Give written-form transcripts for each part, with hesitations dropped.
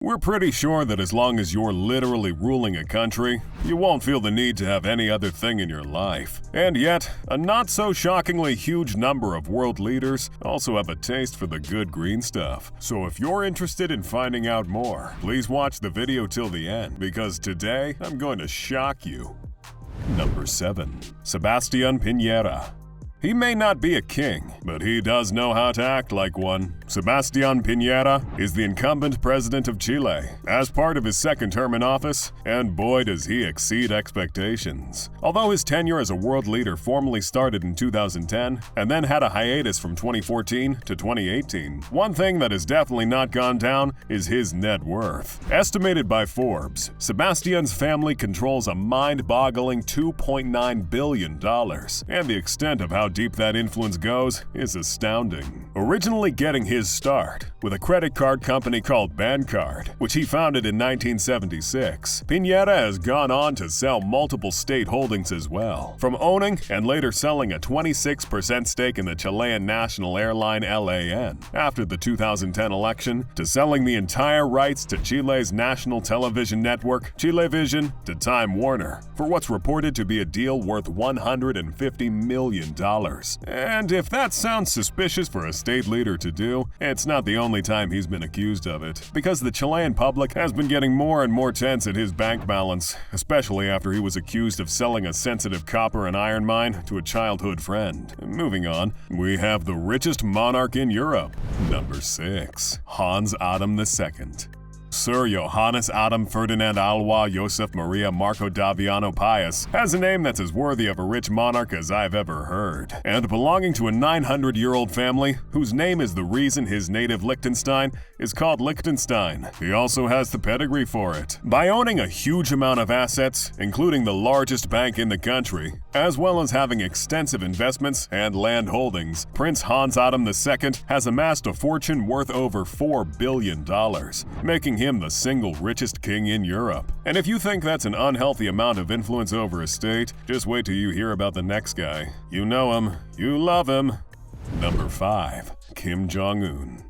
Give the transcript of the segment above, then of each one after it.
We're pretty sure that as long as you're literally ruling a country, you won't feel the need to have any other thing in your life. And yet, a not-so-shockingly huge number of world leaders also have a taste for the good green stuff. So if you're interested in finding out more, please watch the video till the end, because today I'm going to shock you. Number 7. Sebastián Piñera. He may not be a king, but he does know how to act like one. Sebastián Piñera is the incumbent president of Chile as part of his second term in office, and boy does he exceed expectations. Although his tenure as a world leader formally started in 2010 and then had a hiatus from 2014 to 2018, one thing that has definitely not gone down is his net worth. Estimated by Forbes, Sebastián's family controls a mind-boggling $2.9 billion, and the extent of how deep that influence goes is astounding. Originally getting his start with a credit card company called Bancard, which he founded in 1976, Piñera has gone on to sell multiple state holdings as well, from owning and later selling a 26% stake in the Chilean national airline LAN after the 2010 election, to selling the entire rights to Chile's national television network, Chilevisión, to Time Warner, for what's reported to be a deal worth $150 million. And if that sounds suspicious for a state leader to do, it's not the only time he's been accused of it, because the Chilean public has been getting more and more tense at his bank balance, especially after he was accused of selling a sensitive copper and iron mine to a childhood friend. Moving on, we have the richest monarch in Europe. Number 6. Hans Adam II. Sir Johannes Adam Ferdinand Alois Joseph Maria Marco Daviano Pius has a name that's as worthy of a rich monarch as I've ever heard, and belonging to a 900-year-old family whose name is the reason his native Liechtenstein is called Liechtenstein. He also has the pedigree for it. By owning a huge amount of assets, including the largest bank in the country, as well as having extensive investments and land holdings, Prince Hans Adam II has amassed a fortune worth over $4 billion, making him the single richest king in Europe. And if you think that's an unhealthy amount of influence over a state, just wait till you hear about the next guy. You know him, you love him. Number 5. Kim Jong-un.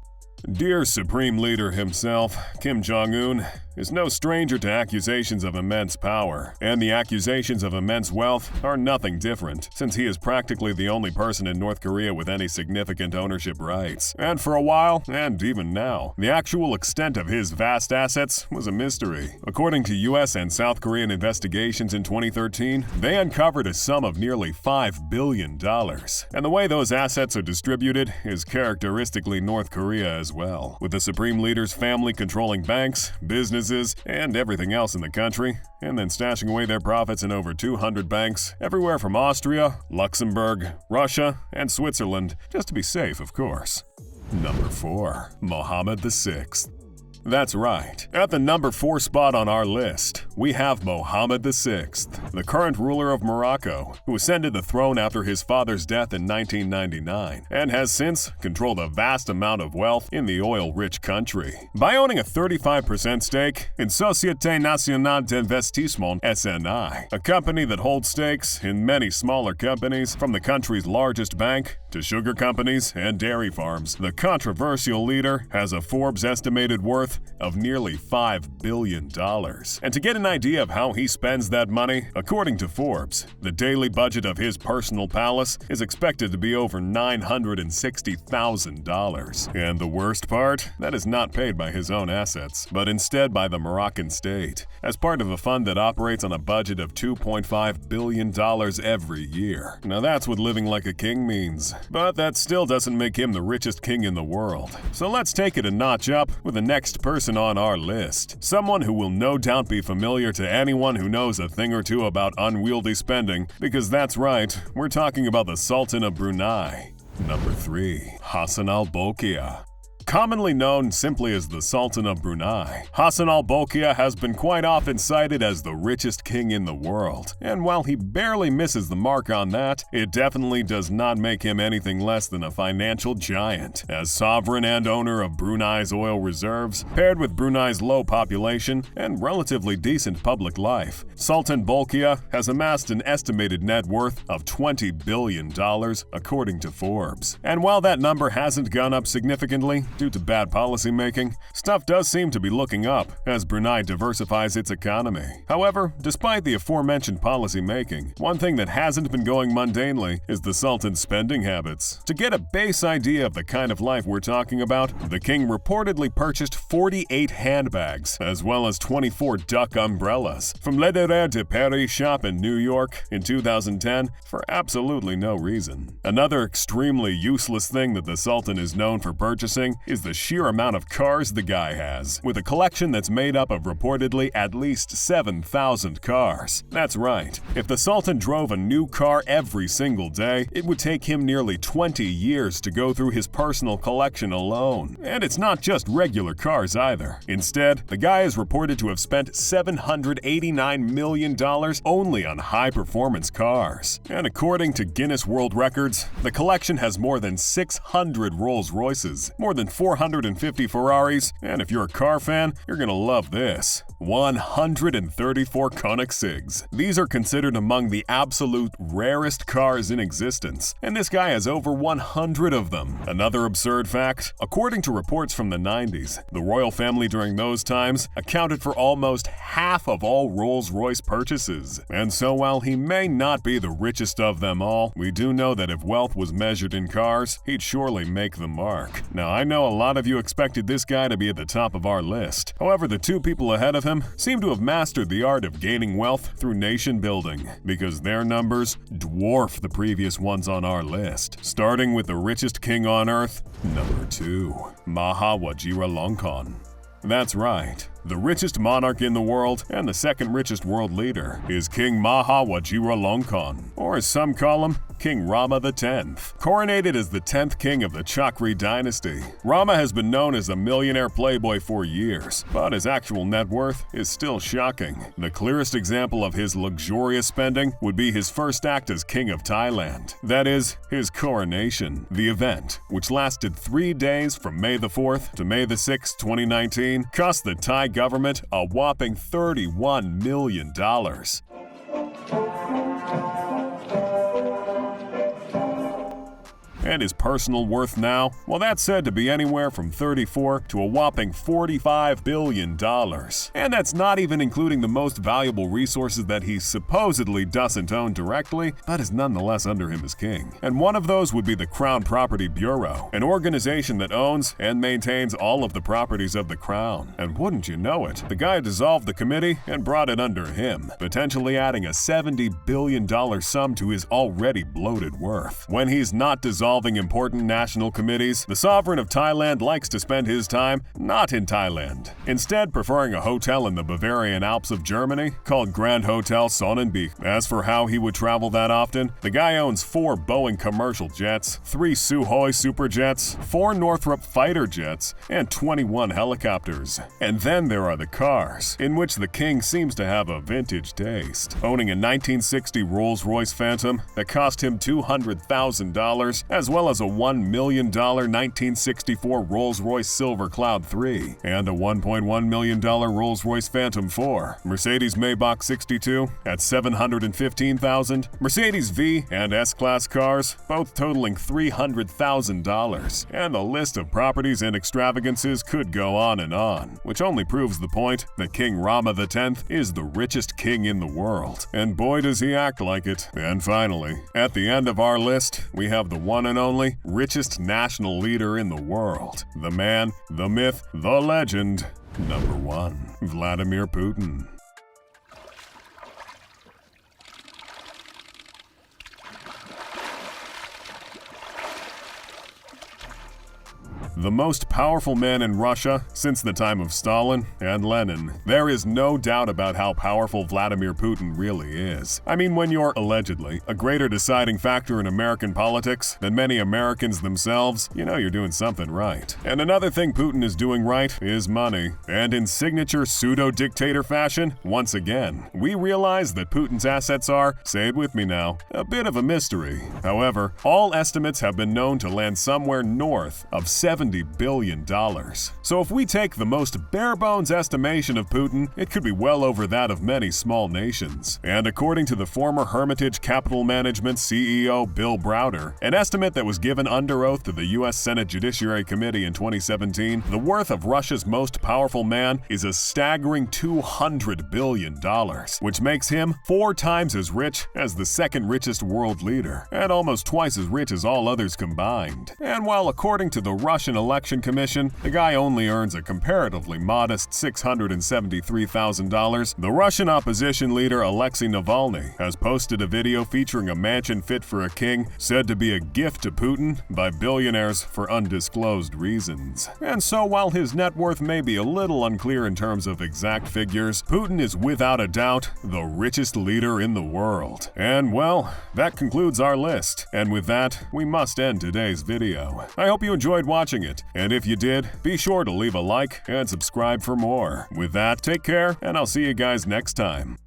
Dear Supreme Leader himself, Kim Jong-un is no stranger to accusations of immense power, and the accusations of immense wealth are nothing different, since he is practically the only person in North Korea with any significant ownership rights. And for a while, and even now, the actual extent of his vast assets was a mystery. According to US and South Korean investigations in 2013, they uncovered a sum of nearly $5 billion. And the way those assets are distributed is characteristically North Korea as well, with the Supreme Leader's family controlling banks, businesses, and everything else in the country, and then stashing away their profits in over 200 banks, everywhere from Austria, Luxembourg, Russia, and Switzerland, just to be safe, of course. Number 4. Mohammed VI. That's right. At the number 4 spot on our list, we have Mohammed VI, the current ruler of Morocco, who ascended the throne after his father's death in 1999, and has since controlled a vast amount of wealth in the oil-rich country. By owning a 35% stake in Société Nationale d'Investissement (SNI), a company that holds stakes in many smaller companies, from the country's largest bank to sugar companies and dairy farms, the controversial leader has a Forbes estimated worth of nearly $5 billion. And to get an idea of how he spends that money, according to Forbes, the daily budget of his personal palace is expected to be over $960,000. And the worst part? That is not paid by his own assets, but instead by the Moroccan state, as part of a fund that operates on a budget of $2.5 billion every year. Now that's what living like a king means. But that still doesn't make him the richest king in the world. So let's take it a notch up with the next person on our list. Someone who will no doubt be familiar to anyone who knows a thing or two about unwieldy spending, because that's right, we're talking about the Sultan of Brunei. Number 3. Hassan al-Bolkiah. Commonly known simply as the Sultan of Brunei, Hassan al-Bolkiah has been quite often cited as the richest king in the world. And while he barely misses the mark on that, it definitely does not make him anything less than a financial giant. As sovereign and owner of Brunei's oil reserves, paired with Brunei's low population and relatively decent public life, Sultan Bolkiah has amassed an estimated net worth of $20 billion, according to Forbes. And while that number hasn't gone up significantly, due to bad policy making, stuff does seem to be looking up as Brunei diversifies its economy. However, despite the aforementioned policy making, one thing that hasn't been going mundanely is the Sultan's spending habits. To get a base idea of the kind of life we're talking about, the king reportedly purchased 48 handbags, as well as 24 duck umbrellas, from Lederer de Paris shop in New York in 2010 for absolutely no reason. Another extremely useless thing that the Sultan is known for purchasing is the sheer amount of cars the guy has, with a collection that's made up of reportedly at least 7,000 cars. That's right. If the Sultan drove a new car every single day, it would take him nearly 20 years to go through his personal collection alone. And it's not just regular cars either. Instead, the guy is reported to have spent $789 million only on high-performance cars. And according to Guinness World Records, the collection has more than 600 Rolls-Royces, more than 450 Ferraris, and if you're a car fan, you're gonna love this: 134 Koenigseggs. These are considered among the absolute rarest cars in existence, and this guy has over 100 of them. Another absurd fact: according to reports from the 90s, the royal family during those times accounted for almost half of all Rolls-Royce purchases. And so while he may not be the richest of them all, we do know that if wealth was measured in cars, he'd surely make the mark. Now, I know a lot of you expected this guy to be at the top of our list. However, the two people ahead of him seem to have mastered the art of gaining wealth through nation building, because their numbers dwarf the previous ones on our list. Starting with the richest king on earth, number 2, Maha Vajiralongkorn. That's right. The richest monarch in the world and the second richest world leader is King Maha Vajiralongkorn, or as some call him, King Rama X. Coronated as the 10th king of the Chakri dynasty, Rama has been known as a millionaire playboy for years, but his actual net worth is still shocking. The clearest example of his luxurious spending would be his first act as king of Thailand. That is, his coronation. The event, which lasted 3 days from May the 4th to May the 6th, 2019, cost the Thai government a whopping $31 million. And his personal worth now? Well, that's said to be anywhere from $34 to a whopping $45 billion. And that's not even including the most valuable resources that he supposedly doesn't own directly, but is nonetheless under him as king. And one of those would be the Crown Property Bureau, an organization that owns and maintains all of the properties of the crown. And wouldn't you know it, the guy dissolved the committee and brought it under him, potentially adding a $70 billion sum to his already bloated worth. When he's not dissolving important national committees, the sovereign of Thailand likes to spend his time not in Thailand, instead preferring a hotel in the Bavarian Alps of Germany called Grand Hotel Sonnenbeek. As for how he would travel that often, the guy owns 4 Boeing commercial jets, 3 Sukhoi superjets, 4 Northrop fighter jets, and 21 helicopters. And then there are the cars, in which the king seems to have a vintage taste, owning a 1960 Rolls-Royce Phantom that cost him $200,000, as well as a $1 million 1964 Rolls-Royce Silver Cloud 3 and a $1.1 million Rolls-Royce Phantom 4, Mercedes Maybach 62 at $715,000, Mercedes V and S-Class cars, both totaling $300,000, and the list of properties and extravagances could go on, which only proves the point that King Rama X is the richest king in the world. And boy does he act like it. And finally, at the end of our list, we have the one and only richest national leader in the world. The man, the myth, the legend, number 1, Vladimir Putin. The most powerful man in Russia since the time of Stalin and Lenin. There is no doubt about how powerful Vladimir Putin really is. I mean, when you're, allegedly, a greater deciding factor in American politics than many Americans themselves, you know you're doing something right. And another thing Putin is doing right is money. And in signature pseudo-dictator fashion, once again, we realize that Putin's assets are, say it with me now, a bit of a mystery. However, all estimates have been known to land somewhere north of $70 billion. billion. So if we take the most bare-bones estimation of Putin, it could be well over that of many small nations. And according to the former Hermitage Capital Management CEO Bill Browder, an estimate that was given under oath to the U.S. Senate Judiciary Committee in 2017, the worth of Russia's most powerful man is a staggering $200 billion, which makes him 4 times as rich as the second richest world leader, and almost twice as rich as all others combined. And while according to the Russian Election Commission, the guy only earns a comparatively modest $673,000, the Russian opposition leader Alexei Navalny has posted a video featuring a mansion fit for a king, said to be a gift to Putin by billionaires for undisclosed reasons. And so while his net worth may be a little unclear in terms of exact figures, Putin is without a doubt the richest leader in the world. And well, that concludes our list. And with that, we must end today's video. I hope you enjoyed watching it, and if you did, be sure to leave a like and subscribe for more. With that, take care, and I'll see you guys next time.